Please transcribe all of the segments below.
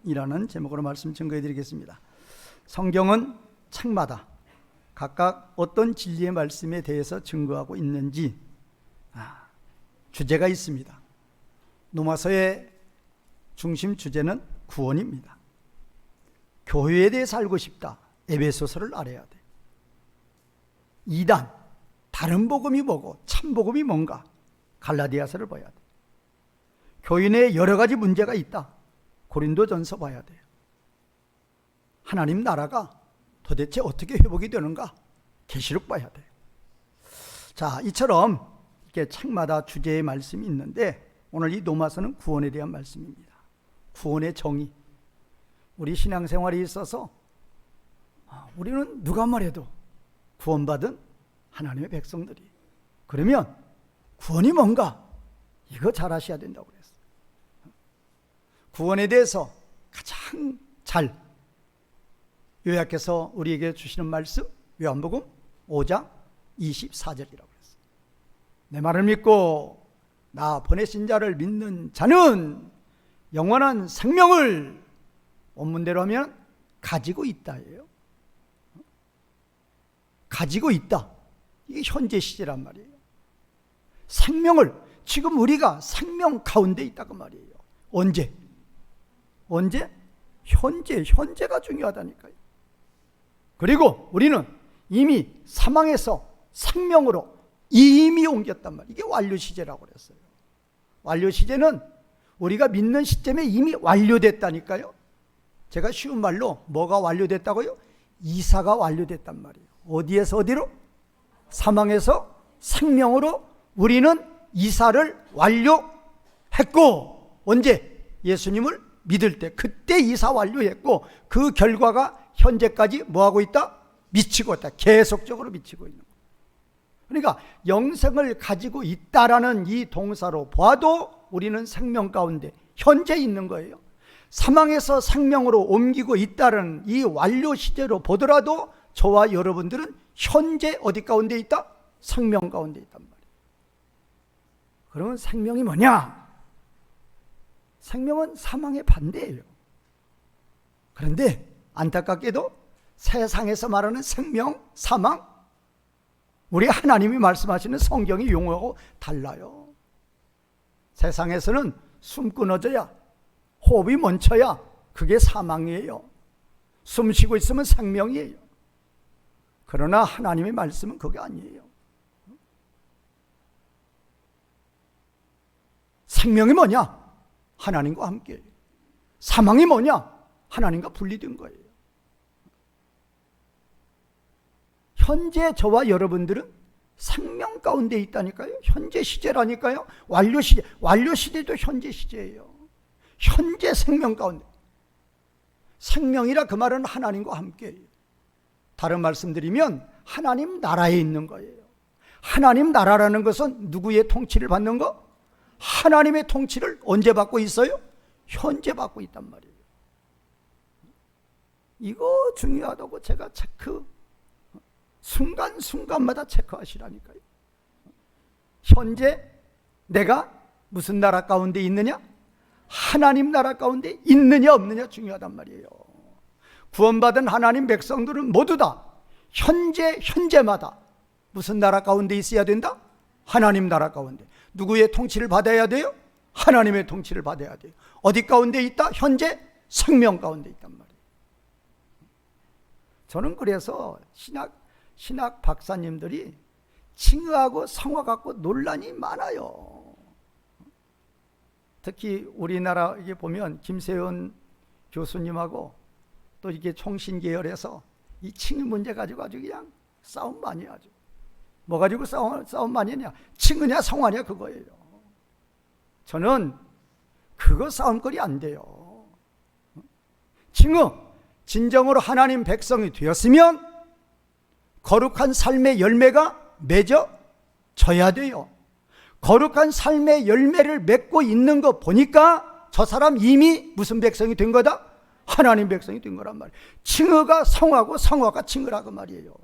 성경이라는 제목으로 말씀 증거해 드리겠습니다. 성경은 책마다 각각 어떤 진리의 말씀에 대해서 증거하고 있는지 주제가 있습니다. 로마서의 중심 주제는 구원입니다. 교회에 대해서 알고 싶다. 에베소서를 알아야 돼. 2단, 다른 복음이 뭐고 참 복음이 뭔가, 갈라디아서를 봐야 돼. 교인의 여러 가지 문제가 있다. 고린도전서 봐야 돼요. 하나님 나라가 도대체 어떻게 회복이 되는가, 계시록 봐야 돼요. 자, 이처럼 이렇게 책마다 주제의 말씀이 있는데 오늘 이 로마서는 구원에 대한 말씀입니다. 구원의 정의. 우리 신앙생활에 있어서 우리는 누가 말해도 구원받은 하나님의 백성들이, 그러면 구원이 뭔가 이거 잘 아셔야 된다고 그랬어요. 구원에 대해서 가장 잘 요약해서 우리에게 주시는 말씀, 요한복음 5장 24절이라고 그랬어요. 내 말을 믿고 나 보내신 자를 믿는 자는 영원한 생명을, 원문대로 하면 가지고 있다예요. 가지고 있다. 이게 현재 시제란 말이에요. 생명을, 지금 우리가 생명 가운데 있다고 말이에요. 언제? 현재가 중요하다니까요. 그리고 우리는 이미 사망에서 생명으로 이미 옮겼단 말이에요. 이게 완료 시제라고 그랬어요. 완료 시제는 우리가 믿는 시점에 이미 완료됐다니까요. 제가 쉬운 말로 뭐가 완료됐다고요? 이사가 완료됐단 말이에요. 어디에서 어디로? 사망에서 생명으로 우리는 이사를 완료했고, 언제? 예수님을 믿을 때, 그때 이사 완료했고, 그 결과가 현재까지 뭐하고 있다? 미치고 있다. 계속적으로 미치고 있는 거예요. 그러니까 영생을 가지고 있다라는 이 동사로 봐도 우리는 생명 가운데 현재 있는 거예요. 사망에서 생명으로 옮기고 있다는 이 완료 시제로 보더라도 저와 여러분들은 현재 어디 가운데 있다? 생명 가운데 있단 말이에요. 그러면 생명이 뭐냐? 생명은 사망의 반대예요. 그런데 안타깝게도 세상에서 말하는 생명, 사망, 우리 하나님이 말씀하시는 성경의 용어하고 달라요. 세상에서는 숨 끊어져야, 호흡이 멈춰야 그게 사망이에요. 숨 쉬고 있으면 생명이에요. 그러나 하나님의 말씀은 그게 아니에요. 생명이 뭐냐? 하나님과 함께. 사망이 뭐냐? 하나님과 분리된 거예요. 현재 저와 여러분들은 생명 가운데 있다니까요. 현재 시제라니까요. 완료 시제. 완료 시제도 현재 시제예요. 현재 생명 가운데. 생명이라 그 말은 하나님과 함께예요. 다른 말씀드리면 하나님 나라에 있는 거예요. 하나님 나라라는 것은 누구의 통치를 받는 거? 하나님의 통치를 언제 받고 있어요? 현재 받고 있단 말이에요. 이거 중요하다고 제가 순간순간마다 체크하시라니까요. 현재 내가 무슨 나라 가운데 있느냐? 하나님 나라 가운데 있느냐 없느냐 중요하단 말이에요. 구원받은 하나님 백성들은 모두 다 현재마다 무슨 나라 가운데 있어야 된다? 하나님 나라 가운데. 누구의 통치를 받아야 돼요? 하나님의 통치를 받아야 돼요. 어디 가운데 있다? 현재 생명 가운데 있단 말이에요. 저는 그래서 신학 박사님들이 칭의하고 성화 갖고 논란이 많아요. 특히 우리나라에 보면 김세현 교수님하고 또 이게 총신 계열에서 이 칭의 문제 가지고 아주 그냥 싸움 많이 하죠. 뭐 가지고 싸움 많이 했냐? 칭의냐 성화냐 그거예요. 저는 그거 싸움거리 안 돼요. 칭의, 진정으로 하나님 백성이 되었으면 거룩한 삶의 열매가 맺어져야 돼요. 거룩한 삶의 열매를 맺고 있는 거 보니까 저 사람 이미 무슨 백성이 된 거다? 하나님 백성이 된 거란 말이에요. 칭의가 성화고 성화가 칭의라고 말이에요.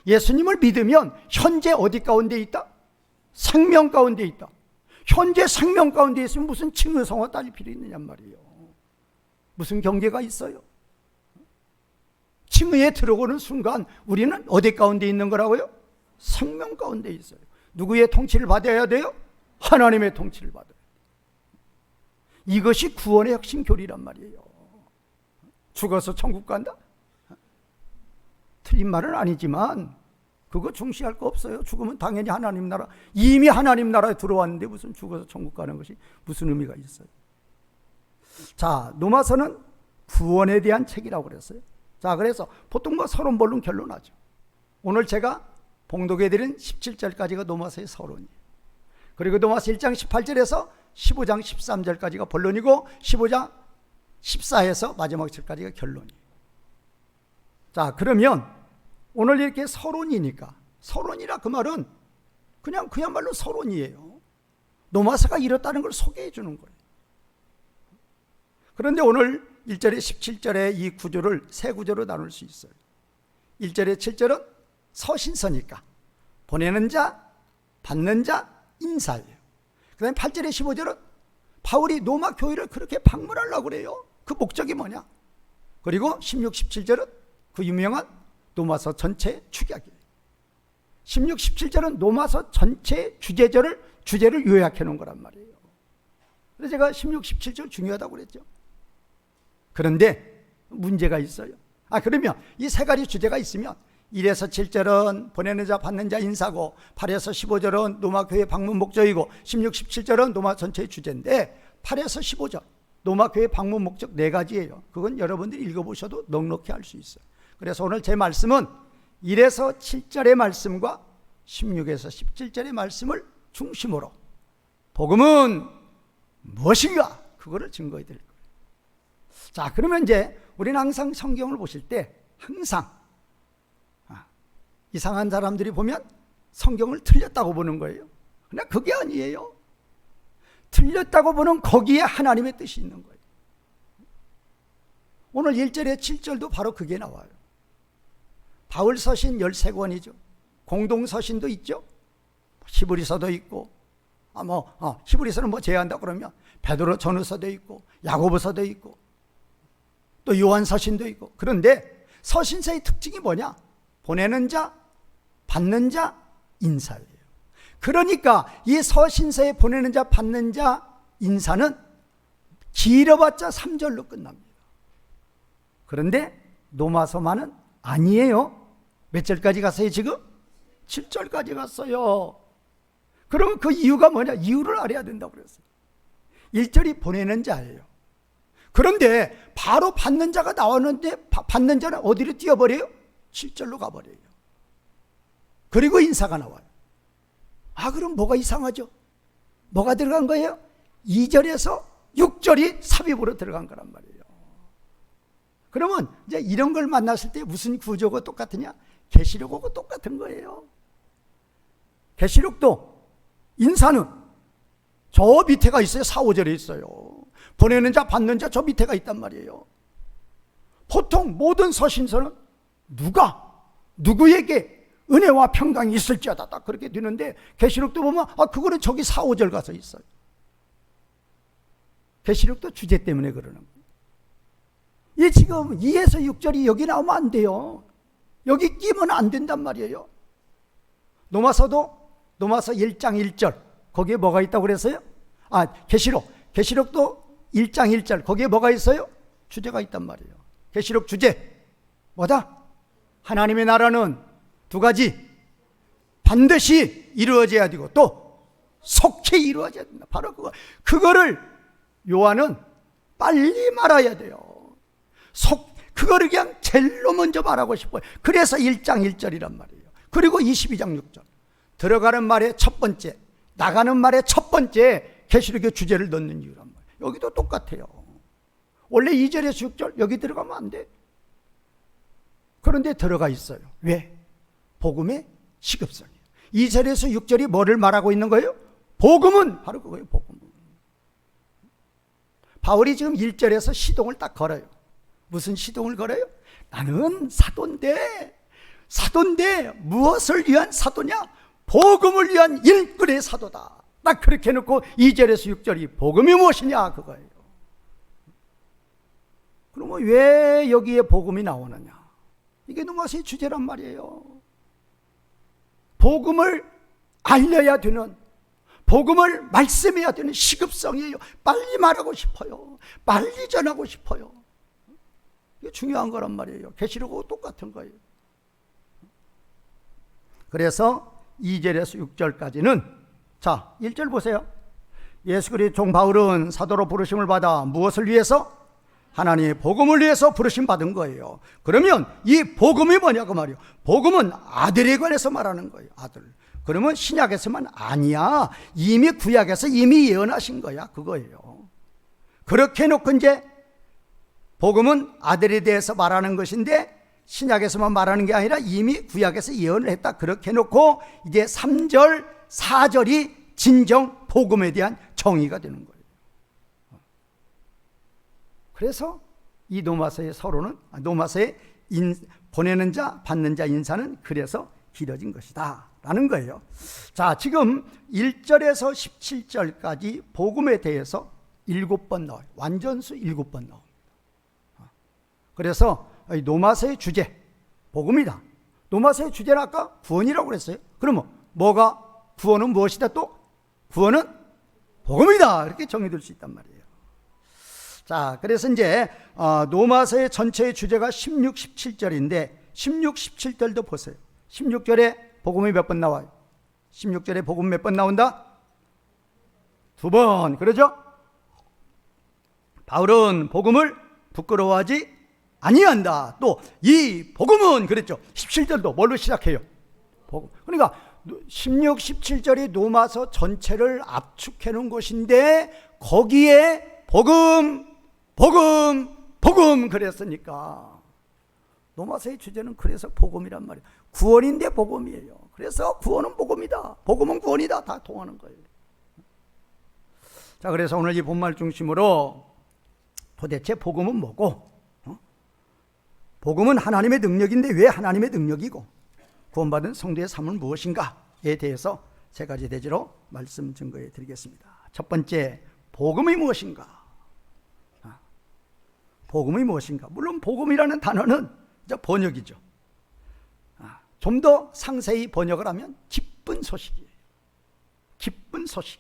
예수님을 믿으면 현재 어디 가운데 있다? 생명 가운데 있다. 현재 생명 가운데 있으면 무슨 칭의 성화 따질 필요 있느냔 말이에요. 무슨 경계가 있어요? 칭의에 들어오는 순간 우리는 어디 가운데 있는 거라고요? 생명 가운데 있어요. 누구의 통치를 받아야 돼요? 하나님의 통치를 받아요. 이것이 구원의 핵심 교리란 말이에요. 죽어서 천국 간다? 틀린 말은 아니지만 그거 중시할 거 없어요. 죽으면 당연히 하나님 나라, 이미 하나님 나라에 들어왔는데 무슨 죽어서 천국 가는 것이 무슨 의미가 있어요? 자, 로마서는 구원에 대한 책이라고 그랬어요. 자, 그래서 보통 서론본론 결론하죠. 오늘 제가 봉독해드린 17절까지가 로마서의 서론이에요. 그리고 로마서 1장 18절에서 15장 13절까지가 본론이고 15장 14에서 마지막 절까지가 결론이에요. 자, 그러면 오늘 이렇게 서론이니까, 서론이라 그 말은 그냥 그야말로 서론이에요. 로마서가 이렇다는 걸 소개해 주는 거예요. 그런데 오늘 1절에 17절에 이 구조를 세 구조로 나눌 수 있어요. 1절에 7절은 서신서니까 보내는 자, 받는 자, 인사예요. 그 다음에 8절에 15절은 바울이 로마 교회를 그렇게 방문하려고 그래요. 그 목적이 뭐냐? 그리고 16, 17절은 그 유명한 로마서 전체 축약이에요. 16, 17절은 로마서 전체 주제를 요약해 놓은 거란 말이에요. 그래서 제가 16, 17절 중요하다고 그랬죠. 그런데 문제가 있어요. 그러면 이 세 가지 주제가 있으면 1에서 7절은 보내는 자 받는 자 인사고 8에서 15절은 로마 교회 방문 목적이고 16, 17절은 로마 전체의 주제인데 8에서 15절 로마 교회 방문 목적 네 가지예요. 그건 여러분들이 읽어보셔도 넉넉히 알 수 있어요. 그래서 오늘 제 말씀은 1에서 7절의 말씀과 16에서 17절의 말씀을 중심으로 복음은 무엇인가? 그거를 증거해 드릴 거예요. 자, 그러면 이제 우리는 항상 성경을 보실 때 항상 이상한 사람들이 보면 성경을 틀렸다고 보는 거예요. 그러나 그게 아니에요. 틀렸다고 보는 거기에 하나님의 뜻이 있는 거예요. 오늘 1절에 7절도 바로 그게 나와요. 바울 서신 13권이죠. 공동 서신도 있죠. 히브리서도 있고, 히브리서는 제외한다 그러면 베드로 전후서도 있고, 야고보서도 있고, 또 요한 서신도 있고. 그런데 서신서의 특징이 뭐냐? 보내는 자, 받는 자, 인사예요. 그러니까 이 서신서에 보내는 자, 받는 자, 인사는 길어봤자 3절로 끝납니다. 그런데 로마서만은 아니에요. 몇 절까지 갔어요 지금? 7절까지 갔어요. 그러면 그 이유가 뭐냐? 이유를 알아야 된다고 그랬어요. 1절이 보내는 자예요. 그런데 바로 받는 자가 나왔는데 받는 자는 어디로 뛰어버려요? 7절로 가버려요. 그리고 인사가 나와요. 그럼 뭐가 이상하죠? 뭐가 들어간 거예요? 2절에서 6절이 삽입으로 들어간 거란 말이에요. 그러면 이제 이런 걸 만났을 때 무슨 구조가 똑같으냐? 계시록하고 똑같은 거예요. 계시록도 인사는 저 밑에가 있어요. 4, 5절에 있어요. 보내는 자, 받는 자 저 밑에가 있단 말이에요. 보통 모든 서신서는 누구에게 은혜와 평강이 있을지어다 딱 그렇게 되는데 계시록도 보면 그거는 저기 4, 5절 가서 있어요. 계시록도 주제 때문에 그러는 거예요. 이 지금 2에서 6절이 여기 나오면 안 돼요. 여기 끼면 안 된단 말이에요. 로마서 1장 1절 거기에 뭐가 있다고 그랬어요? 계시록도 1장 1절 거기에 뭐가 있어요? 주제가 있단 말이에요. 계시록 주제 뭐다? 하나님의 나라는 두 가지, 반드시 이루어져야 되고 또 속히 이루어져야 된다. 바로 그거를 요한은 빨리 말아야 돼요. 그거를 그냥 제일로 먼저 말하고 싶어요. 그래서 1장 1절이란 말이에요. 그리고 22장 6절 들어가는 말의 첫 번째, 나가는 말의 첫 번째 계시록의 주제를 넣는 이유란 말이에요. 여기도 똑같아요. 원래 2절에서 6절 여기 들어가면 안 돼. 그런데 들어가 있어요. 왜? 복음의 시급성이에요. 2절에서 6절이 뭐를 말하고 있는 거예요? 복음은 바로 그거예요. 복음. 바울이 지금 1절에서 시동을 딱 걸어요. 무슨 시동을 걸어요? 나는 사도인데 무엇을 위한 사도냐? 복음을 위한 일꾼의 사도다. 딱 그렇게 해놓고 2절에서 6절이 복음이 무엇이냐 그거예요. 그러면 왜 여기에 복음이 나오느냐? 이게 노마서의 주제란 말이에요. 복음을 알려야 되는, 복음을 말씀해야 되는 시급성이에요. 빨리 말하고 싶어요. 빨리 전하고 싶어요. 이게 중요한 거란 말이에요. 계시록하고 똑같은 거예요. 그래서 2절에서 6절까지는, 자, 1절 보세요. 예수 그리스도의 종 바울은 사도로 부르심을 받아 무엇을 위해서? 하나님의 복음을 위해서 부르심 받은 거예요. 그러면 이 복음이 뭐냐고 말이에요. 복음은 아들에 관해서 말하는 거예요. 아들. 그러면 신약에서만 아니야. 이미 구약에서 이미 예언하신 거야. 그거예요. 그렇게 해놓고 이제 복음은 아들에 대해서 말하는 것인데 신약에서만 말하는 게 아니라 이미 구약에서 예언을 했다. 그렇게 해놓고 이제 3절, 4절이 진정 복음에 대한 정의가 되는 거예요. 그래서 이 노마서의 서로는, 노마서의 보내는 자, 받는 자 인사는 그래서 길어진 것이다 라는 거예요. 자, 지금 1절에서 17절까지 복음에 대해서 7번 나와요. 완전수 7번 나옵니다. 그래서 노마서의 주제, 복음이다. 노마서의 주제는 아까 구원이라고 그랬어요. 그러면 뭐가, 구원은 무엇이다? 또 구원은 복음이다. 이렇게 정의될 수 있단 말이에요. 자, 그래서 이제 노마서의 전체의 주제가 16, 17절인데 16, 17절도 보세요. 16절에 복음이 몇 번 나와요? 16절에 복음 몇 번 나온다? 2번. 그러죠? 바울은 복음을 부끄러워하지 아니한다. 또 이 복음은 그랬죠. 17절도 뭘로 시작해요? 복음. 그러니까 16, 17절이 노마서 전체를 압축해 놓은 것인데 거기에 복음, 복음, 복음 그랬으니까 노마서의 주제는 그래서 복음이란 말이에요. 구원인데 복음이에요. 그래서 구원은 복음이다. 복음은 구원이다. 다 통하는 거예요. 자, 그래서 오늘 이 본말 중심으로 도대체 복음은 뭐고, 복음은 하나님의 능력인데 왜 하나님의 능력이고, 구원받은 성도의 삶은 무엇인가에 대해서 세 가지 대지로 말씀 증거해 드리겠습니다. 첫 번째, 복음이 무엇인가? 복음이 무엇인가? 물론 복음이라는 단어는 번역이죠. 좀 더 상세히 번역을 하면 기쁜 소식이에요. 기쁜 소식.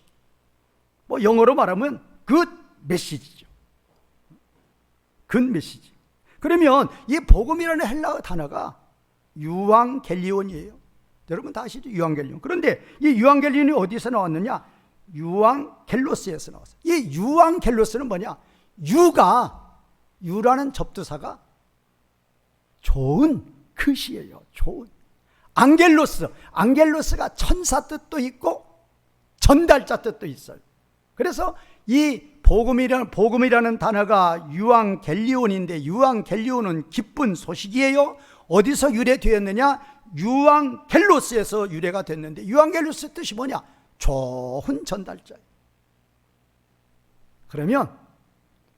뭐 영어로 말하면 good message죠. good message. 그러면 이 복음이라는 헬라어 단어가 유앙겔리온이에요. 여러분 다 아시죠? 유앙겔리온. 그런데 이 유앙겔리온이 어디서 나왔느냐? 유앙겔로스에서 나왔어요. 이 유앙겔로스는 뭐냐? 유라는 접두사가 좋은 뜻이에요. 좋은. 안겔로스가 천사 뜻도 있고 전달자 뜻도 있어요. 그래서 이 복음이라는 단어가 유앙겔리온인데 유앙겔리온은 기쁜 소식이에요. 어디서 유래되었느냐? 유앙겔로스에서 유래가 됐는데 유앙겔로스 뜻이 뭐냐? 좋은 전달자예요. 그러면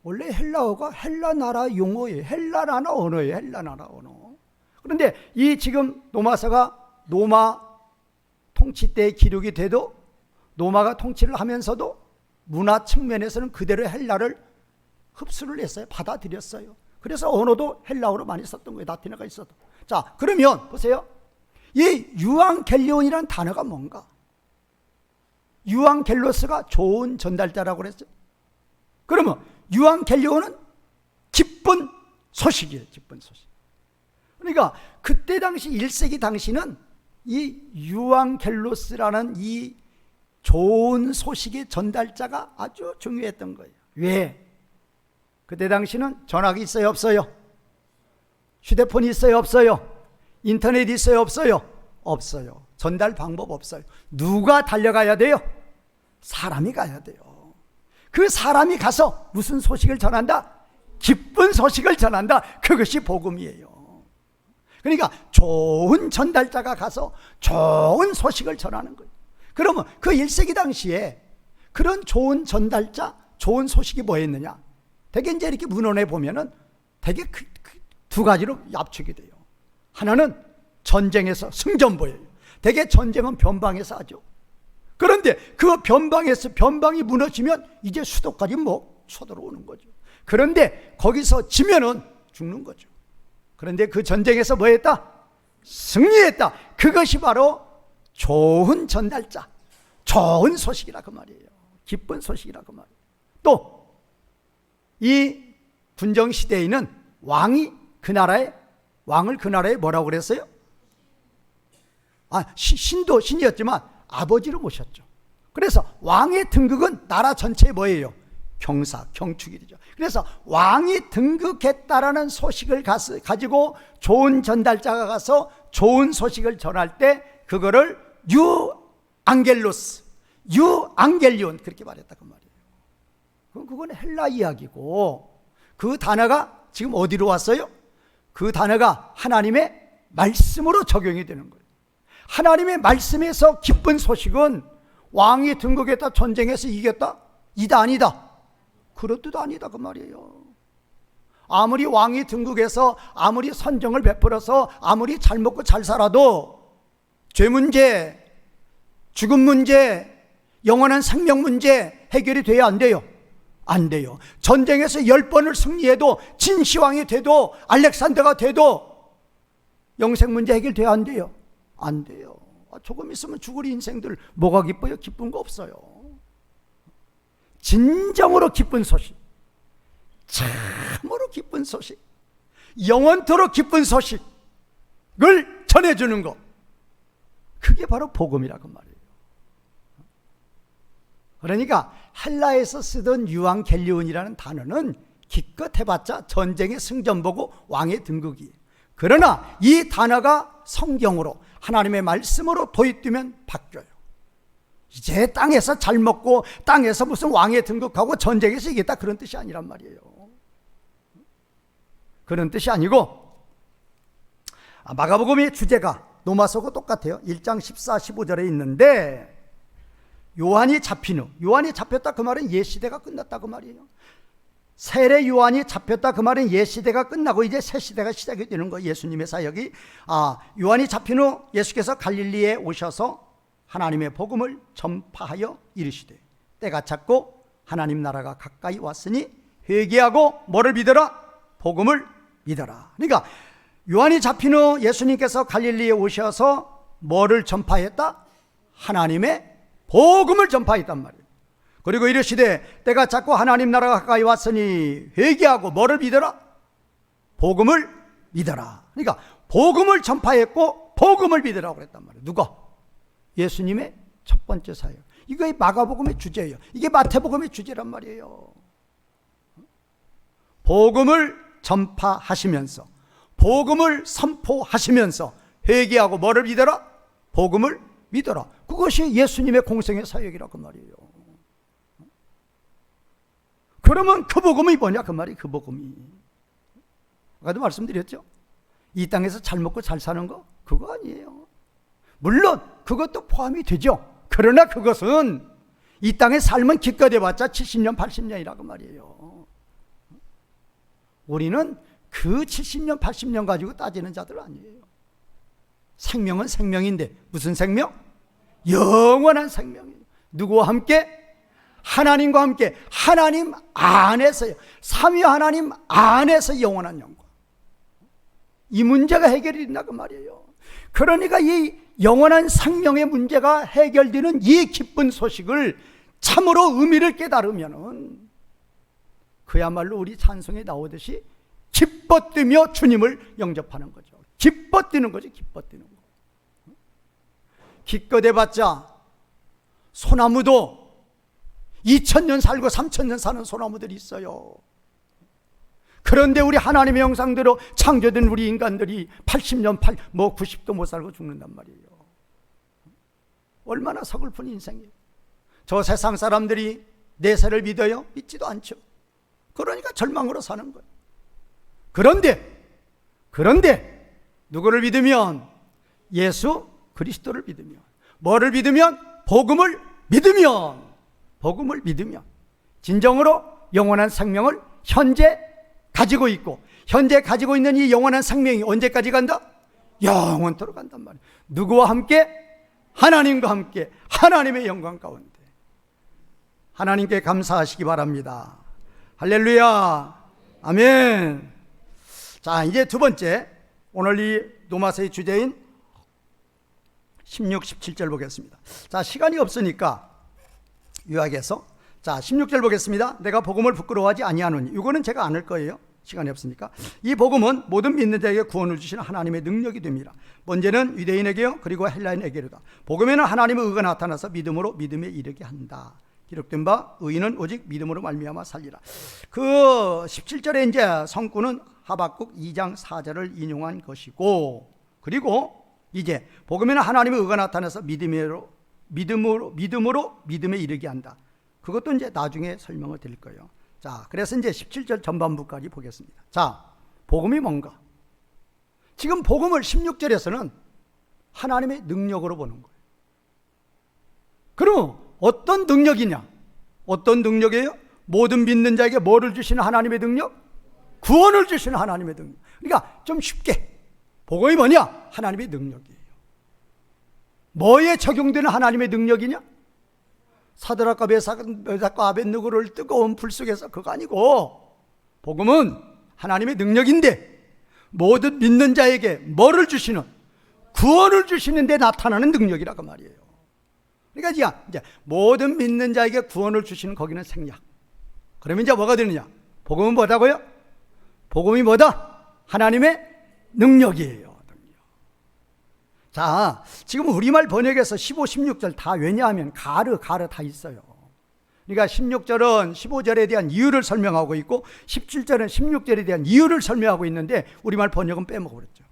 원래 헬라어가 헬라나라 용어예요. 헬라나라 언어예요. 헬라나라 언어. 그런데 이 지금 노마서가 로마 통치 때 기록이 돼도 로마가 통치를 하면서도 문화 측면에서는 그대로 헬라를 흡수를 했어요. 받아들였어요. 그래서 언어도 헬라어로 많이 썼던 거예요. 라틴어가 있어도. 자, 그러면 보세요. 이 유앙겔리온이라는 단어가 뭔가? 유앙겔로스가 좋은 전달자라고 그랬어요. 그러면 유앙겔리온은 기쁜 소식이에요. 기쁜 소식. 그러니까 그때 당시 1세기 당시는 이 유앙겔로스라는 이 좋은 소식의 전달자가 아주 중요했던 거예요. 왜? 그때 당시는 전화기 있어요? 없어요? 휴대폰이 있어요? 없어요? 인터넷 있어요? 없어요? 없어요. 전달 방법 없어요. 누가 달려가야 돼요? 사람이 가야 돼요. 그 사람이 가서 무슨 소식을 전한다? 기쁜 소식을 전한다. 그것이 복음이에요. 그러니까 좋은 전달자가 가서 좋은 소식을 전하는 거예요. 그러면 그 1세기 당시에 그런 좋은 전달자, 좋은 소식이 뭐였느냐? 되게 이제 이렇게 문헌에 보면은 되게 두 가지로 압축이 돼요. 하나는 전쟁에서 승전보예요. 되게 전쟁은 변방에서 하죠. 그런데 그 변방이 무너지면 이제 수도까지 뭐 쳐들어오는 거죠. 그런데 거기서 지면은 죽는 거죠. 그런데 그 전쟁에서 뭐 했다? 승리했다. 그것이 바로 좋은 전달자, 좋은 소식이라 그 말이에요. 기쁜 소식이라 그 말이에요. 또 이 군정 시대에는 왕이 그 나라의 왕을 그 나라에 뭐라고 그랬어요? 신도 신이었지만 아버지로 모셨죠. 그래서 왕의 등극은 나라 전체에 뭐예요? 경사, 경축일이죠. 그래서 왕이 등극했다라는 소식을 가지고 좋은 전달자가 가서 좋은 소식을 전할 때 그거를 유앙겔로스, 유앙겔리온 그렇게 말했다 그 말이에요. 그건 헬라 이야기고 그 단어가 지금 어디로 왔어요? 그 단어가 하나님의 말씀으로 적용이 되는 거예요. 하나님의 말씀에서 기쁜 소식은 왕이 등극했다, 전쟁에서 이겼다? 이다 아니다? 그런 뜻 아니다 그 말이에요. 아무리 왕이 등극해서 아무리 선정을 베풀어서 아무리 잘 먹고 잘 살아도 죄 문제, 죽음 문제, 영원한 생명 문제 해결이 돼야 안 돼요? 안 돼요. 전쟁에서 10번을 승리해도 진시황이 돼도 알렉산더가 돼도 영생 문제 해결돼야 안 돼요? 안 돼요. 조금 있으면 죽을 인생들 뭐가 기뻐요? 기쁜 거 없어요. 진정으로 기쁜 소식, 참으로 기쁜 소식, 영원토록 기쁜 소식을 전해주는 것, 그게 바로 복음이라고 말이에요. 그러니까 헬라에서 쓰던 유앙겔리온이라는 단어는 기껏 해봤자 전쟁의 승전 보고 왕의 등극이. 그러나 이 단어가 성경으로 하나님의 말씀으로 도입되면 바뀌어요. 이제 땅에서 잘 먹고 땅에서 무슨 왕의 등극하고 전쟁에서 이겼다 그런 뜻이 아니란 말이에요. 그런 뜻이 아니고 마가복음의 주제가 로마서하고 똑같아요. 1장 14, 15절에 있는데 요한이 잡힌 후, 요한이 잡혔다 그 말은 옛시대가 끝났다 그 말이에요. 세례 요한이 잡혔다 그 말은 옛시대가 끝나고 이제 새 시대가 시작이 되는 거예요. 예수님의 사역이. 요한이 잡힌 후 예수께서 갈릴리에 오셔서 하나님의 복음을 전파하여 이르시되 때가 찼고 하나님 나라가 가까이 왔으니 회개하고 뭐를 믿어라? 복음을 믿어라. 그러니까 요한이 잡힌 후 예수님께서 갈릴리에 오셔서 뭐를 전파했다? 하나님의 복음을 전파했단 말이에요. 그리고 이르시되 때가 찼고 하나님 나라가 가까이 왔으니 회개하고 뭐를 믿어라? 복음을 믿어라. 그러니까 복음을 전파했고 복음을 믿으라고 그랬단 말이에요. 누가? 예수님의 첫 번째 사역. 이게 마가복음의 주제예요. 이게 마태복음의 주제란 말이에요. 복음을 전파하시면서 복음을 선포하시면서 회개하고 뭐를 믿어라? 복음을 믿어라. 그것이 예수님의 공생의 사역이라고 말이에요. 그러면 그 복음이 뭐냐 그 말이. 그 복음이 아까도 말씀드렸죠. 이 땅에서 잘 먹고 잘 사는 거 그거 아니에요. 물론 그것도 포함이 되죠. 그러나 그것은 이 땅의 삶은 기껏 해봤자 70년 80년이라고 말이에요. 우리는 그 70년 80년 가지고 따지는 자들 아니에요. 생명은 생명인데 무슨 생명? 영원한 생명이에요. 누구와 함께? 하나님과 함께. 하나님 안에서요. 삼위 하나님 안에서 영원한 영광. 이 문제가 해결이 된다고 말이에요. 그러니까 이 영원한 생명의 문제가 해결되는 이 기쁜 소식을 참으로 의미를 깨달으면은 그야말로 우리 찬송에 나오듯이 기뻐 뛰며 주님을 영접하는 거죠. 기뻐 뛰는 거죠. 기뻐 뛰는 거. 기껏 해봤자 소나무도 2000년 살고 3000년 사는 소나무들이 있어요. 그런데 우리 하나님의 형상대로 창조된 우리 인간들이 80년, 90도 못 살고 죽는단 말이에요. 얼마나 서글픈 인생이에요. 저 세상 사람들이 내세를 믿어요? 믿지도 않죠. 그러니까 절망으로 사는 거예요. 그런데 누구를 믿으면? 예수 그리스도를 믿으면. 뭐를 믿으면? 복음을 믿으면. 복음을 믿으면 진정으로 영원한 생명을 현재 가지고 있고, 현재 가지고 있는 이 영원한 생명이 언제까지 간다? 영원토록 간단 말이에요. 누구와 함께? 하나님과 함께 하나님의 영광 가운데. 하나님께 감사하시기 바랍니다. 할렐루야. 아멘. 자, 이제 두 번째, 오늘 이 노마서의 주제인 16, 17절 보겠습니다. 자, 시간이 없으니까 요약해서, 자, 16절 보겠습니다. 내가 복음을 부끄러워하지 아니하노니. 이거는 제가 안 할 거예요. 시간이 없으니까. 이 복음은 모든 믿는 자에게 구원을 주시는 하나님의 능력이 됩니다. 먼저는 유대인에게요, 그리고 헬라인에게로다. 복음에는 하나님의 의가 나타나서 믿음으로 믿음에 이르게 한다. 기록된 바 의인은 오직 믿음으로 말미암아 살리라. 그 17절에 이제 성구는 하박국 2장 4절을 인용한 것이고, 그리고 이제 복음에는 하나님의 의가 나타나서 믿음으로 믿음에 이르게 한다. 그것도 이제 나중에 설명을 드릴 거예요. 자, 그래서 이제 17절 전반부까지 보겠습니다. 자, 복음이 뭔가? 지금 복음을 16절에서는 하나님의 능력으로 보는 거예요. 그럼 어떤 능력이냐? 어떤 능력이에요? 모든 믿는 자에게 뭐를 주시는 하나님의 능력? 구원을 주시는 하나님의 능력. 그러니까 좀 쉽게 복음이 뭐냐? 하나님의 능력이에요. 뭐에 적용되는 하나님의 능력이냐? 사드락과 메삭과 아벳느고를 뜨거운 불 속에서 그거 아니고, 복음은 하나님의 능력인데 모든 믿는 자에게 뭐를 주시는? 구원을 주시는 데 나타나는 능력이라고 말이에요. 그러니까 이제 모든 믿는 자에게 구원을 주시는 거기는 생략. 그러면 이제 뭐가 되느냐? 복음은 뭐다고요? 복음이 뭐다? 하나님의 능력이에요. 자, 지금 우리말 번역에서 15, 16절 다, 왜냐하면 가르 다 있어요. 그러니까 16절은 15절에 대한 이유를 설명하고 있고 17절은 16절에 대한 이유를 설명하고 있는데 우리말 번역은 빼먹어버렸죠.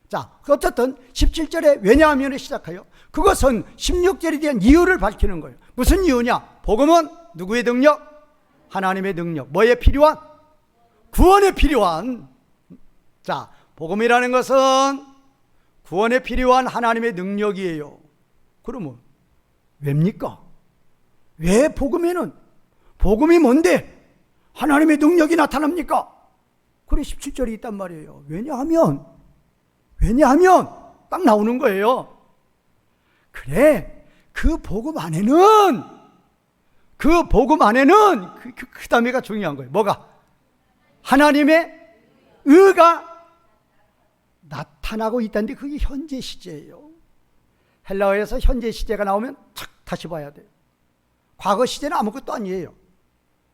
자, 어쨌든 17절에 왜냐하면을 시작해요. 그것은 16절에 대한 이유를 밝히는 거예요. 무슨 이유냐? 복음은 누구의 능력? 하나님의 능력. 뭐에 필요한? 구원에 필요한. 자, 복음이라는 것은 구원에 필요한 하나님의 능력이에요. 그러면 왜입니까? 왜 복음에는, 복음이 뭔데 하나님의 능력이 나타납니까? 그래 17절이 있단 말이에요. 왜냐하면 딱 나오는 거예요. 그래, 그 복음 안에는 그 다음에가 중요한 거예요. 뭐가? 하나님의 의가 나타나고 있다는데 그게 현재 시제예요. 헬라어에서 현재 시제가 나오면 탁 다시 봐야 돼요. 과거 시제는 아무것도 아니에요.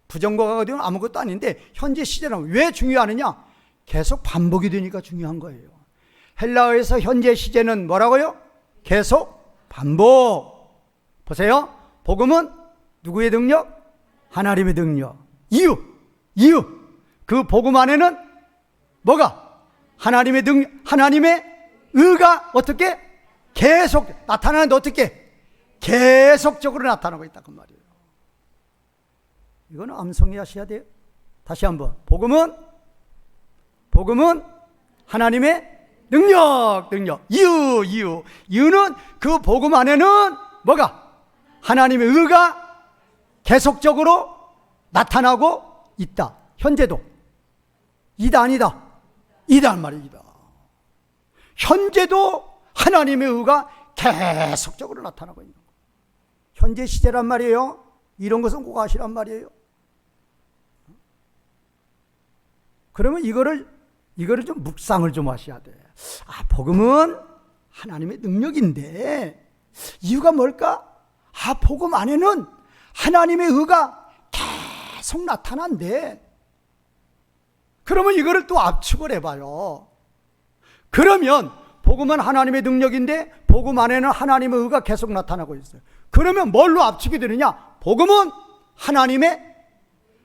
부정과거가 되면 아무것도 아닌데 현재 시제는 왜 중요하느냐? 계속 반복이 되니까 중요한 거예요. 헬라어에서 현재 시제는 뭐라고요? 계속 반복. 보세요. 복음은 누구의 능력? 하나님의 능력. 이유. 그 복음 안에는 뭐가? 하나님의 능력, 하나님의 의가 어떻게? 계속 나타나는데 어떻게? 계속적으로 나타나고 있다 그 말이에요. 이거는 암송해 하셔야 돼요. 다시 한번. 복음은 하나님의 능력. 이유는 그 복음 안에는 뭐가? 하나님의 의가 계속적으로 나타나고 있다. 현재도. 이다 아니다. 이단 말이다. 현재도 하나님의 의가 계속적으로 나타나고 있는 거예요. 현재 시제란 말이에요. 이런 것은 꼭 아시란 말이에요. 그러면 이거를 좀 묵상을 좀 하셔야 돼. 아, 복음은 하나님의 능력인데 이유가 뭘까? 아, 복음 안에는 하나님의 의가 계속 나타난대. 그러면 이거를 또 압축을 해봐요. 그러면 복음은 하나님의 능력인데 복음 안에는 하나님의 의가 계속 나타나고 있어요. 그러면 뭘로 압축이 되느냐? 복음은 하나님의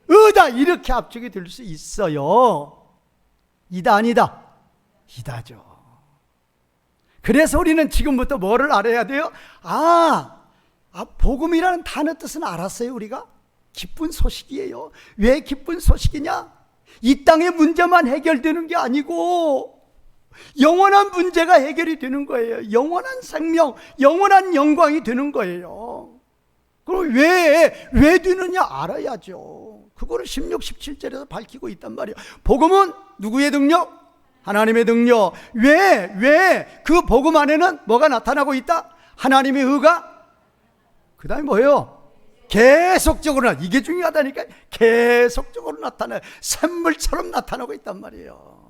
의다. 이렇게 압축이 될 수 있어요. 이다 아니다? 이다죠. 그래서 우리는 지금부터 뭐를 알아야 돼요? 복음이라는 단어 뜻은 알았어요. 우리가 기쁜 소식이에요. 왜 기쁜 소식이냐? 이 땅의 문제만 해결되는 게 아니고 영원한 문제가 해결이 되는 거예요. 영원한 생명, 영원한 영광이 되는 거예요. 그럼 왜 되느냐 알아야죠. 그거를 16, 17절에서 밝히고 있단 말이에요. 복음은 누구의 능력? 하나님의 능력. 왜 그 복음 안에는 뭐가 나타나고 있다? 하나님의 의가. 그 다음에 뭐예요? 계속적으로 이게 중요하다니까. 계속적으로 나타나요. 샘물처럼 나타나고 있단 말이에요.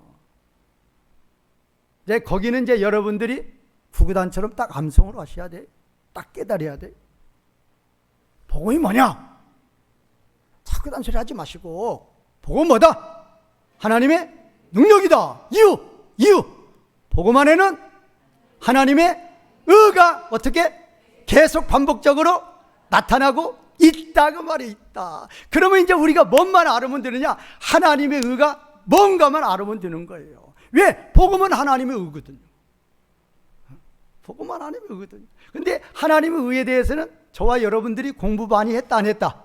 이제 거기는 이제 여러분들이 구구단처럼 딱 암송으로 하셔야 돼. 딱 깨달아야 돼. 복음이 뭐냐? 자꾸 단소리 하지 마시고, 복음은 뭐다? 하나님의 능력이다. 이유. 복음 안에는 하나님의 의가 어떻게 계속 반복적으로 나타나고 있다, 그 말이 있다. 그러면 이제 우리가 뭔만 알으면 되느냐? 하나님의 의가 뭔가만 알으면 되는 거예요. 왜? 복음은 하나님의 의거든요. 복음은 하나님의 의거든요. 근데 하나님의 의에 대해서는 저와 여러분들이 공부 많이 했다, 안 했다?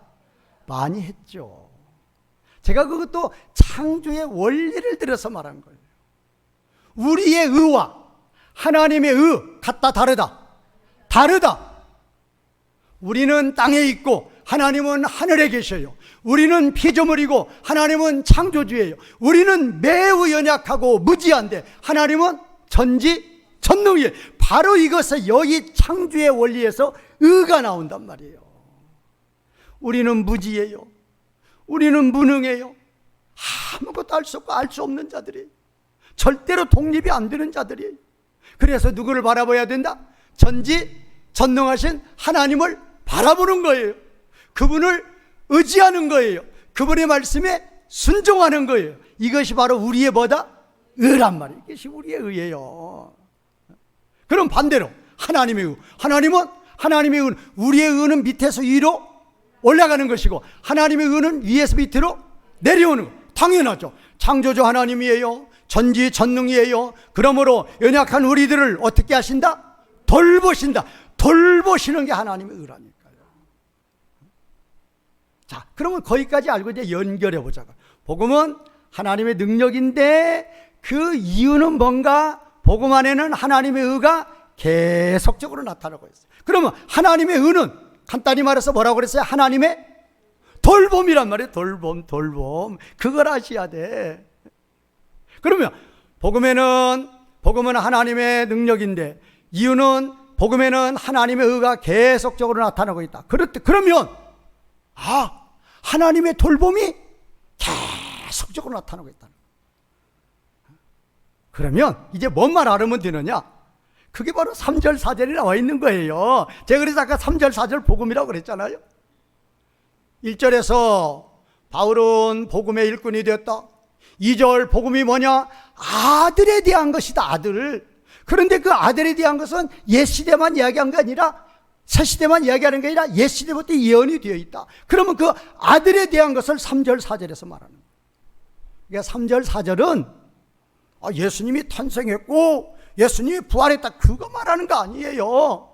많이 했죠. 제가 그것도 창조의 원리를 들어서 말한 거예요. 우리의 의와 하나님의 의 같다, 다르다? 다르다. 우리는 땅에 있고 하나님은 하늘에 계셔요. 우리는 피조물이고 하나님은 창조주예요. 우리는 매우 연약하고 무지한데 하나님은 전지전능이에요. 바로 이것은 여기 창조의 원리에서 의가 나온단 말이에요. 우리는 무지예요. 우리는 무능해요. 아무것도 알 수 없고 알 수 없는 자들이에요. 절대로 독립이 안 되는 자들이에요. 그래서 누구를 바라봐야 된다? 전지전능하신 하나님을 바라보는 거예요. 그분을 의지하는 거예요. 그분의 말씀에 순종하는 거예요. 이것이 바로 우리의 뭐다? 의란 말이에요. 이것이 우리의 의예요. 그럼 반대로 하나님의 의. 하나님의 의는, 우리의 의는 밑에서 위로 올라가는 것이고 하나님의 의는 위에서 밑으로 내려오는 거예요. 당연하죠. 창조주 하나님이에요. 전지전능이에요. 그러므로 연약한 우리들을 어떻게 하신다? 돌보신다. 돌보시는 게 하나님의 의라니까요. 자, 그러면 거기까지 알고 이제 연결해 보자고. 복음은 하나님의 능력인데 그 이유는 뭔가? 복음 안에는 하나님의 의가 계속적으로 나타나고 있어요. 그러면 하나님의 의는 간단히 말해서 뭐라고 그랬어요? 하나님의 돌봄이란 말이에요. 돌봄. 그걸 아셔야 돼. 그러면 복음은 하나님의 능력인데 이유는 복음에는 하나님의 의가 계속적으로 나타나고 있다. 그러면 하나님의 돌봄이 계속적으로 나타나고 있다. 그러면 이제 뭔 말 알으면 되느냐? 그게 바로 3절 4절에 나와 있는 거예요. 제가 그래서 아까 3절 4절 복음이라고 그랬잖아요. 1절에서 바울은 복음의 일꾼이 되었다. 2절 복음이 뭐냐? 아들에 대한 것이다. 아들. 그런데 그 아들에 대한 것은 옛시대만 이야기한 게 아니라 새시대만 이야기하는 게 아니라 옛시대부터 예언이 되어 있다. 그러면 그 아들에 대한 것을 3절 4절에서 말하는 거예요. 그러니까 3절 4절은 예수님이 탄생했고 예수님이 부활했다, 그거 말하는 거 아니에요.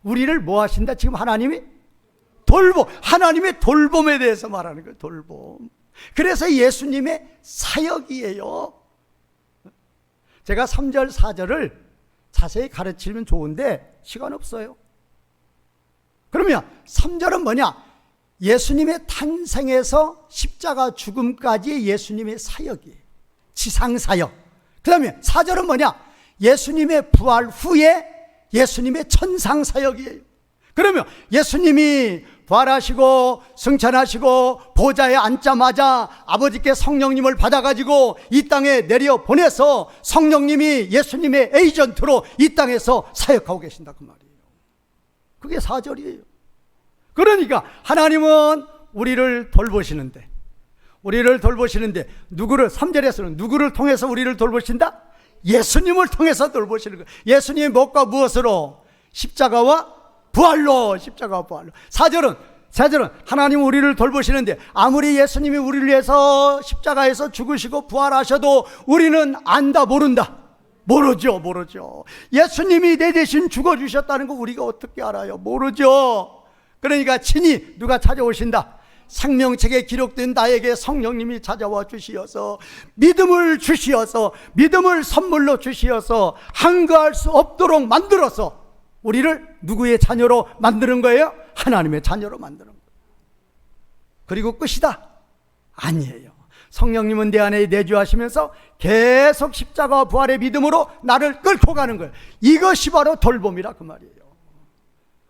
우리를 뭐 하신다? 지금 하나님이 하나님의 돌봄에 대해서 말하는 거예요. 돌봄. 그래서 예수님의 사역이에요. 제가 3절 4절을 자세히 가르치면 좋은데 시간 없어요. 그러면 3절은 뭐냐? 예수님의 탄생에서 십자가 죽음까지 예수님의 사역이에요. 지상사역. 그 다음에 4절은 뭐냐? 예수님의 부활 후에 예수님의 천상사역이에요. 그러면 예수님이 부활하시고 승천하시고 보좌에 앉자마자 아버지께 성령님을 받아가지고 이 땅에 내려보내서 성령님이 예수님의 에이전트로 이 땅에서 사역하고 계신다, 그 말이에요. 그게 4절이에요. 그러니까 하나님은 우리를 돌보시는데 누구를, 3절에서는 누구를 통해서 우리를 돌보신다? 예수님을 통해서 돌보시는 거예요. 예수님의 무엇과 무엇으로? 십자가와 부활로. 4절은 하나님 우리를 돌보시는데 아무리 예수님이 우리를 위해서 십자가에서 죽으시고 부활하셔도 우리는 안다, 모른다? 모르죠. 예수님이 내 대신 죽어주셨다는 거 우리가 어떻게 알아요? 모르죠. 그러니까 친히 누가 찾아오신다? 생명책에 기록된 나에게 성령님이 찾아와 주시어서 믿음을 선물로 주시어서 한가할 수 없도록 만들어서 우리를 누구의 자녀로 만드는 거예요? 하나님의 자녀로 만드는 거예요. 그리고 끝이다? 아니에요. 성령님은 내 안에 내주하시면서 계속 십자가와 부활의 믿음으로 나를 끌고 가는 거예요. 이것이 바로 돌봄이라, 그 말이에요.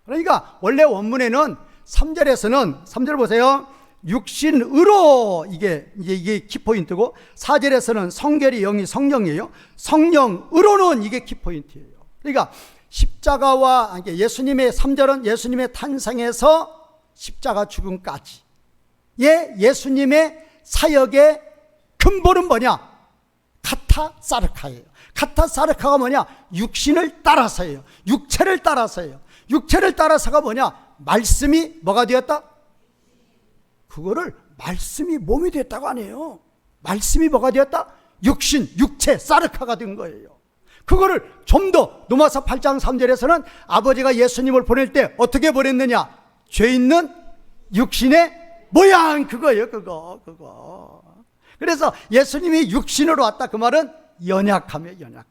그러니까 원래 원문에는 3절에서는 보세요. 육신으로 이게 키포인트고 4절에서는 성결이 영이 성령이에요. 성령으로는 이게 키포인트예요. 그러니까 십자가와 예수님의 3절은 예수님의 탄생에서 십자가 죽음까지 예수님의 사역의 근본은 뭐냐? 카타사르카예요. 카타사르카가 뭐냐? 육신을 따라서예요. 육체를 따라서예요. 육체를 따라서가 뭐냐? 말씀이 뭐가 되었다? 그거를 말씀이 몸이 됐다고 아니에요. 말씀이 뭐가 되었다? 육신, 육체, 사르카가 된 거예요. 그거를 좀 더 로마서 8장 3절에서는 아버지가 예수님을 보낼 때 어떻게 보냈느냐? 죄 있는 육신의 모양, 그거예요. 그거. 그래서 예수님이 육신으로 왔다, 그 말은 연약함이에요. 연약함.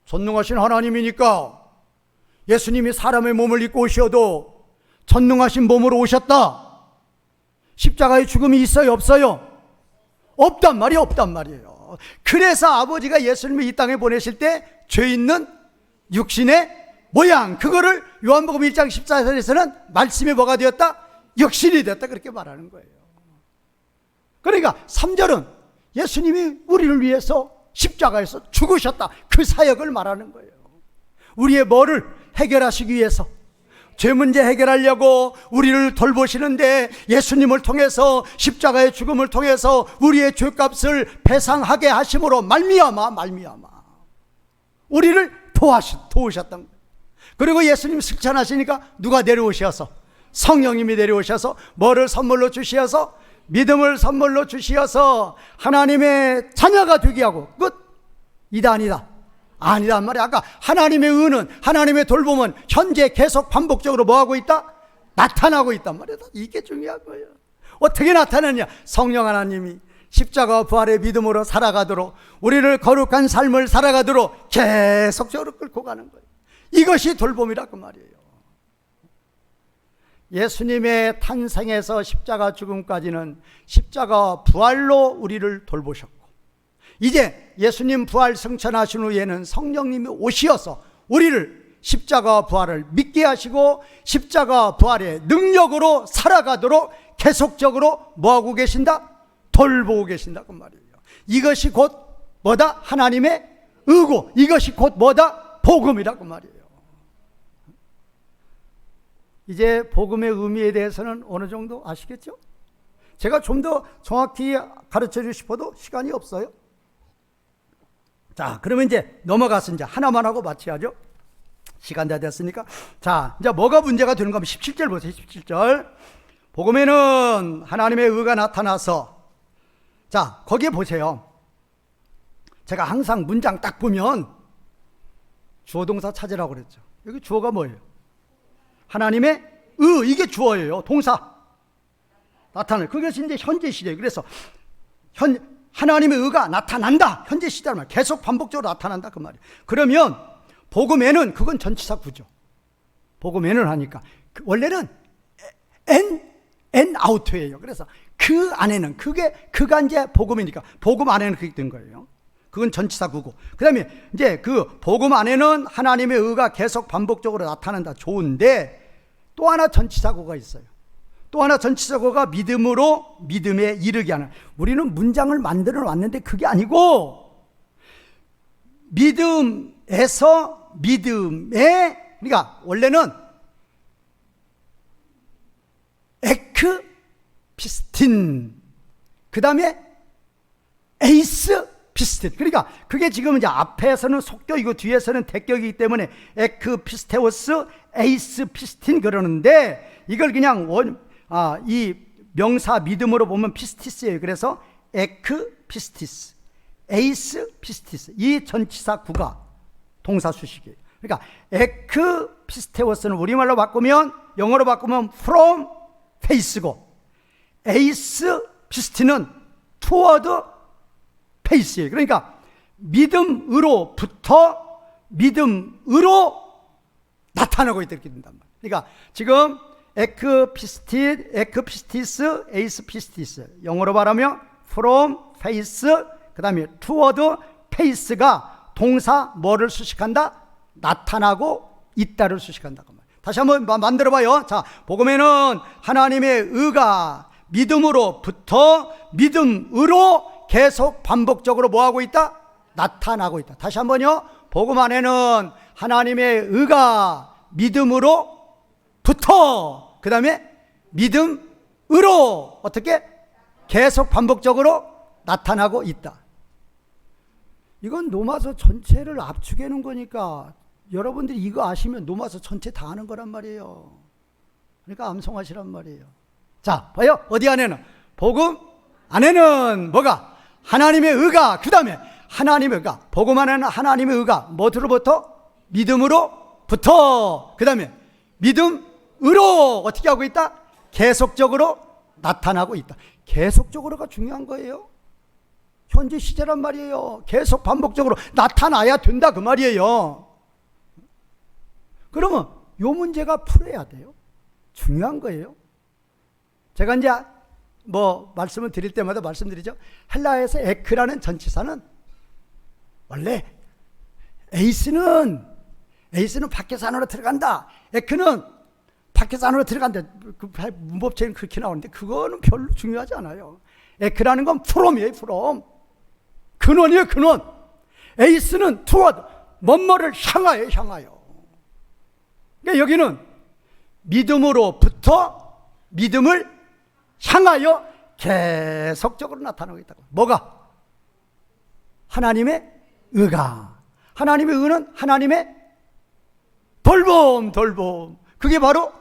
전능하신 하나님이니까 예수님이 사람의 몸을 입고 오셔도 전능하신 몸으로 오셨다. 십자가의 죽음이 있어요, 없어요? 없단 말이에요. 그래서 아버지가 예수님을 이 땅에 보내실 때 죄 있는 육신의 모양, 그거를 요한복음 1장 14절에서는 말씀이 뭐가 되었다? 육신이 되었다, 그렇게 말하는 거예요. 그러니까 3절은 예수님이 우리를 위해서 십자가에서 죽으셨다, 그 사역을 말하는 거예요. 우리의 뭐를 해결하시기 위해서, 죄 문제 해결하려고 우리를 돌보시는데 예수님을 통해서, 십자가의 죽음을 통해서 우리의 죄값을 배상하게 하심으로 말미암아 우리를 도우셨던 거예요. 그리고 예수님 승천하시니까 누가 내려오셔서? 성령님이 내려오셔서 뭐를 선물로 주시어서? 믿음을 선물로 주시어서 하나님의 자녀가 되게 하고, 끝. 아니다 말이야. 아까 하나님의 은은, 하나님의 돌봄은 현재 계속 반복적으로 뭐하고 있다? 나타나고 있단 말이야. 이게 중요한 거예요. 어떻게 나타나냐? 성령 하나님이 십자가와 부활의 믿음으로 살아가도록, 우리를 거룩한 삶을 살아가도록 계속적으로 끌고 가는 거예요. 이것이 돌봄이라고 말이에요. 예수님의 탄생에서 십자가 죽음까지는 십자가 부활로 우리를 돌보셨고, 이제 예수님 부활 승천하신 후에는 성령님이 오시어서 우리를 십자가 부활을 믿게 하시고 십자가 부활의 능력으로 살아가도록 계속적으로 뭐하고 계신다? 돌보고 계신다, 그 말이에요. 이것이 곧 뭐다? 하나님의 의고, 이것이 곧 뭐다? 복음이라고 말이에요. 이제 복음의 의미에 대해서는 어느 정도 아시겠죠? 제가 좀 더 정확히 가르쳐 주고 싶어도 시간이 없어요. 자, 그러면 이제 넘어가서 이제 하나만 하고 마쳐야죠. 시간 다 됐으니까. 자, 이제 뭐가 문제가 되는가 하면 17절 보세요. 17절. 복음에는 하나님의 의가 나타나서, 자, 거기에 보세요. 제가 항상 문장 딱 보면 주어 동사 찾으라고 그랬죠. 여기 주어가 뭐예요? 하나님의 의, 이게 주어예요. 동사 나타나요. 그것이 이제 현재 시제예요. 그래서 하나님의 의가 나타난다, 현재 시제란 말이에요. 계속 반복적으로 나타난다, 그 말이에요. 그러면 복음에는, 그건 전치사 구조. 복음에는 하니까 원래는 and out예요. 그래서 그 안에는, 그가 이제 복음이니까 복음 안에는 그게 된 거예요. 그건 전치사 구고. 그 다음에 이제 그 복음 안에는 하나님의 의가 계속 반복적으로 나타난다, 좋은데 또 하나 전치사고가 있어요. 또 하나 전치사고가 믿음으로 믿음에 이르게 하는. 우리는 문장을 만들어 놨는데 그게 아니고, 믿음에서 믿음에, 그러니까 원래는 에크피스틴, 그 다음에 에이스 피스틴. 그러니까 그게 지금 이제 앞에서는 속격이고 뒤에서는 대격이기 때문에 에크피스테오스, 에이스 피스틴 그러는데, 이걸 그냥 이 명사 믿음으로 보면 피스티스예요. 그래서 에크피스티스, 에이스 피스티스, 이 전치사 구가 동사 수식이에요. 그러니까 에크피스테오스는 우리말로 바꾸면, 영어로 바꾸면 from face고, 에이스 피스틴은 toward face예요. 그러니까 믿음으로부터 믿음으로 나타나고 있다, 이렇게 된단 말이에요. 그러니까 지금 에크피스티스, 에이스 피스티스, 영어로 말하면 from face, 그 다음에 toward face가 동사 뭐를 수식한다? 나타나고 있다를 수식한다, 그 말이에요. 다시 한번 만들어 봐요. 자, 복음에는 하나님의 의가 믿음으로부터 믿음으로 계속 반복적으로 뭐하고 있다? 나타나고 있다. 다시 한번요. 복음 안에는 하나님의 의가 믿음으로부터 그 다음에 믿음으로 어떻게? 계속 반복적으로 나타나고 있다. 이건 로마서 전체를 압축해 놓은 거니까 여러분들이 이거 아시면 로마서 전체 다 아는 거란 말이에요. 그러니까 암송하시란 말이에요. 자, 봐요. 어디 안에는? 복음 안에는 뭐가? 하나님의 의가, 그 다음에 하나님의 의가, 복음 안에는 하나님의 의가 뭐로부터? 믿음으로부터, 그 다음에 믿음으로 어떻게 하고 있다? 계속적으로 나타나고 있다. 계속적으로가 중요한 거예요. 현재 시제란 말이에요. 계속 반복적으로 나타나야 된다 그 말이에요. 그러면 요 문제가 풀어야 돼요. 중요한 거예요. 제가 이제 말씀을 드릴 때마다 말씀드리죠. 헬라에서 에크라는 전치사는 원래 에이스는 밖에서 안으로 들어간다. 에크는 밖에서 안으로 들어간다. 그 문법체는 그렇게 나오는데 그거는 별로 중요하지 않아요. 에크라는 건 프롬이에요. 프롬. 근원이에요. 근원. 에이스는 투워드. 뭐뭐를 향하여. 그러니까 여기는 믿음으로부터 믿음을 향하여 계속적으로 나타나고 있다고. 뭐가? 하나님의 의가. 하나님의 의는 하나님의 돌봄. 그게 바로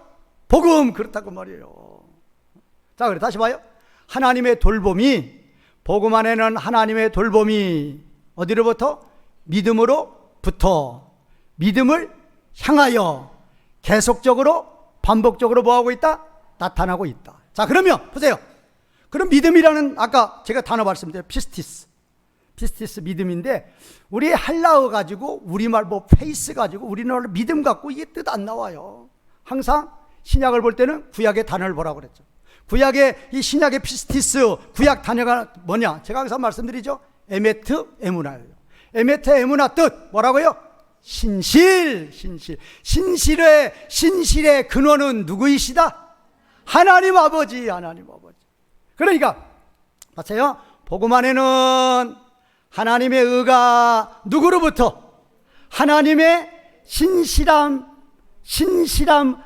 복음. 그렇다고 말이에요. 자, 그래 다시 봐요. 하나님의 돌봄이, 복음 안에는 하나님의 돌봄이 어디로부터? 믿음으로부터 믿음을 향하여 계속적으로 반복적으로 뭐하고 있다? 나타나고 있다. 자, 그러면 보세요. 그럼 믿음이라는 아까 제가 단어 말씀드려요. 피스티스 믿음인데 우리 헬라어 가지고 우리말 페이스 가지고 우리나라 믿음 갖고 이게 뜻 안 나와요. 항상 신약을 볼 때는 구약의 단어를 보라고 그랬죠. 구약의 이 신약의 피스티스 구약 단어가 뭐냐? 제가 항상 말씀드리죠. 에메트 에무나예요. 에메트 에무나 뜻 뭐라고요? 신실의 근원은 누구이시다? 하나님 아버지. 그러니까 맞아요. 복음 안에는 하나님의 의가 누구로부터? 하나님의 신실함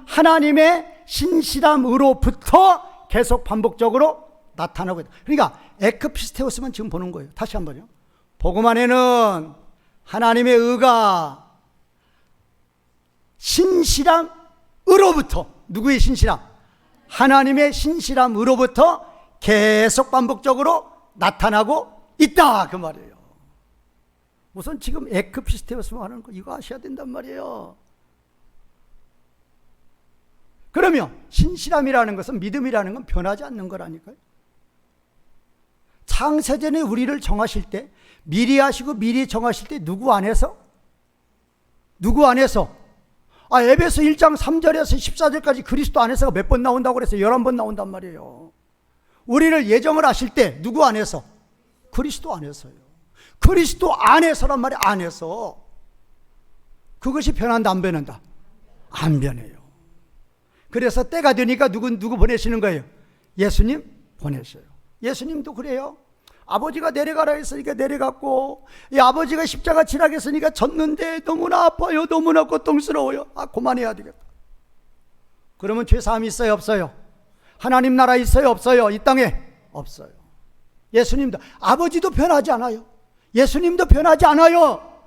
하나님의 신실함으로부터 계속 반복적으로 나타나고 있다. 그러니까 에크피스테오스만 지금 보는 거예요. 다시 한번요. 복음 안에는 하나님의 의가 신실함으로부터, 누구의 신실함? 하나님의 신실함으로부터 계속 반복적으로 나타나고 있다 그 말이에요. 우선 지금 에크피스테오스만 하는 거 이거 아셔야 된단 말이에요. 그러면 신실함이라는 것은, 믿음이라는 건 변하지 않는 거라니까요. 창세전에 우리를 정하실 때, 미리 하시고 미리 정하실 때 누구 안에서? 에베소 1장 3절에서 14절까지 그리스도 안에서가 몇 번 나온다고 그랬어요? 11번 나온단 말이에요. 우리를 예정을 하실 때 누구 안에서? 그리스도 안에서요. 그리스도 안에서란 말이에요. 안에서. 그것이 변한다 안 변한다? 안 변해요. 그래서 때가 되니까 누구 보내시는 거예요? 예수님 보내셔요. 예수님도 그래요. 아버지가 내려가라 했으니까 내려갔고, 이 아버지가 십자가 지라고 했으니까 졌는데 너무나 아파요. 너무나 고통스러워요. 그만해야 되겠다. 그러면 죄사함이 있어요? 없어요? 하나님 나라 있어요? 없어요? 이 땅에? 없어요. 예수님도, 아버지도 변하지 않아요. 예수님도 변하지 않아요.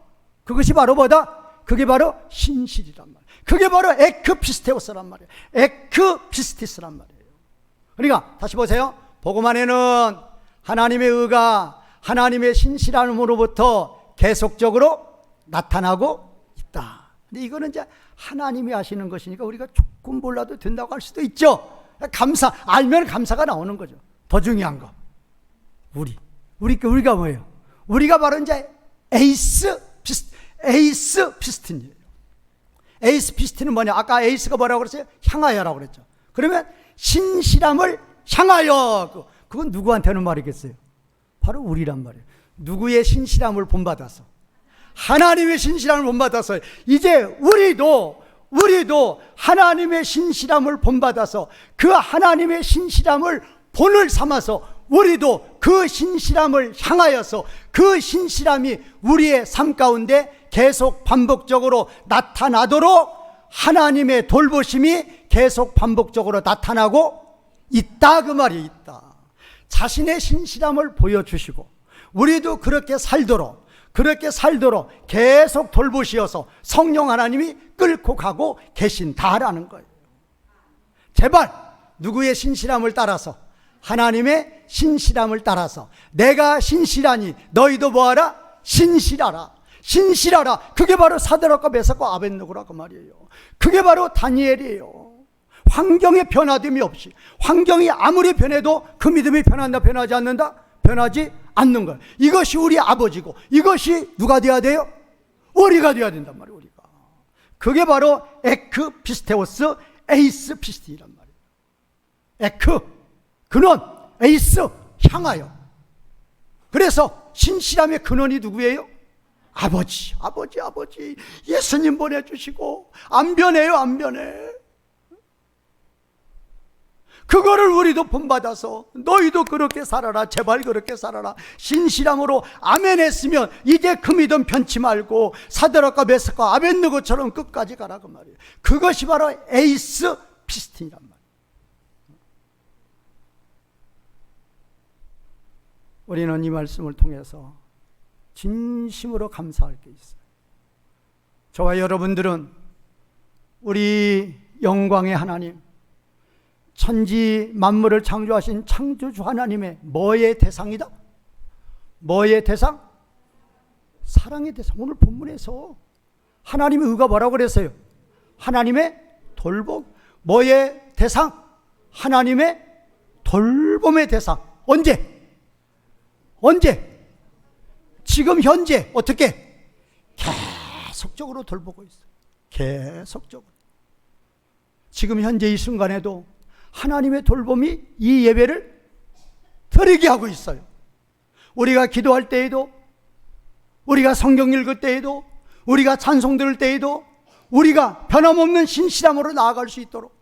그것이 바로 뭐다? 그게 바로 신실이란 말이에요. 그게 바로 에크피스테오스란 말이에요. 에크피스티스란 말이에요. 그러니까 다시 보세요. 복음 안에는 하나님의 의가 하나님의 신실함으로부터 계속적으로 나타나고 있다. 근데 이거는 이제 하나님이 하시는 것이니까 우리가 조금 몰라도 된다고 할 수도 있죠. 알면 감사가 나오는 거죠. 더 중요한 거, 우리가 뭐예요? 우리가 바로 이제 에이스 피스틴이에요. 에이스 피스틴은 뭐냐? 아까 에이스가 뭐라고 그랬어요? 향하여라고 그랬죠. 그러면 신실함을 향하여, 그건 누구한테는 말이겠어요? 바로 우리란 말이에요. 누구의 신실함을 본받아서? 하나님의 신실함을 본받아서 이제 우리도 우리도 하나님의 신실함을 본받아서 그 하나님의 신실함을 본을 삼아서 우리도 그 신실함을 향하여서 그 신실함이 우리의 삶 가운데 계속 반복적으로 나타나도록 하나님의 돌보심이 계속 반복적으로 나타나고 있다, 그 말이 있다. 자신의 신실함을 보여주시고 우리도 그렇게 살도록 계속 돌보시어서 성령 하나님이 끌고 가고 계신다라는 거예요. 제발 누구의 신실함을 따라서, 하나님의 신실함을 따라서 내가 신실하니 너희도 뭐하라? 신실하라. 신실하라. 그게 바로 사드락과 메삭과 아벳느고라고 말이에요. 그게 바로 다니엘이에요. 환경의 변화됨이 없이, 환경이 아무리 변해도 그 믿음이 변한다, 변하지 않는다? 변하지 않는 거예요. 이것이 우리 아버지고, 이것이 누가 되어야 돼요? 우리가 되어야 된단 말이에요. 우리가. 그게 바로 에크 피스테오스 에이스 피스티란 말이에요. 에크, 근원, 에이스, 향하여. 그래서 신실함의 근원이 누구예요? 아버지. 예수님 보내주시고 안 변해요, 안 변해. 그거를 우리도 본받아서 너희도 그렇게 살아라, 제발 그렇게 살아라, 신실함으로 아멘 했으면 이제 그 믿음 변치 말고 사드락과 메삭과 아벳느고처럼 끝까지 가라, 그 말이에요. 그것이 바로 에이스 피스틴이란 말이에요. 우리는 이 말씀을 통해서 진심으로 감사할 게 있어요. 저와 여러분들은 우리 영광의 하나님, 천지 만물을 창조하신 창조주 하나님의 뭐의 대상이다? 뭐의 대상? 사랑의 대상. 오늘 본문에서 하나님의 의가 뭐라고 그랬어요? 하나님의 돌봄. 뭐의 대상? 하나님의 돌봄의 대상. 언제? 지금 현재 어떻게? 계속적으로 돌보고 있어요. 계속적으로. 지금 현재 이 순간에도 하나님의 돌봄이 이 예배를 드리게 하고 있어요. 우리가 기도할 때에도, 우리가 성경 읽을 때에도, 우리가 찬송 들을 때에도 우리가 변함없는 신실함으로 나아갈 수 있도록,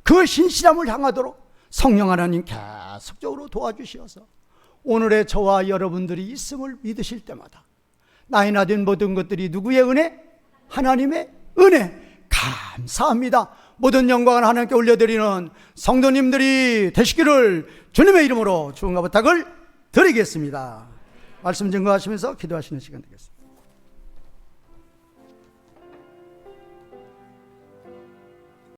그 신실함을 향하도록 성령 하나님 계속적으로 도와주시어서 오늘의 저와 여러분들이 있음을 믿으실 때마다 나이나 된 모든 것들이 누구의 은혜? 하나님의 은혜. 감사합니다. 모든 영광을 하나님께 올려드리는 성도님들이 되시기를 주님의 이름으로 축원과 부탁을 드리겠습니다. 말씀 증거하시면서 기도하시는 시간 되겠습니다.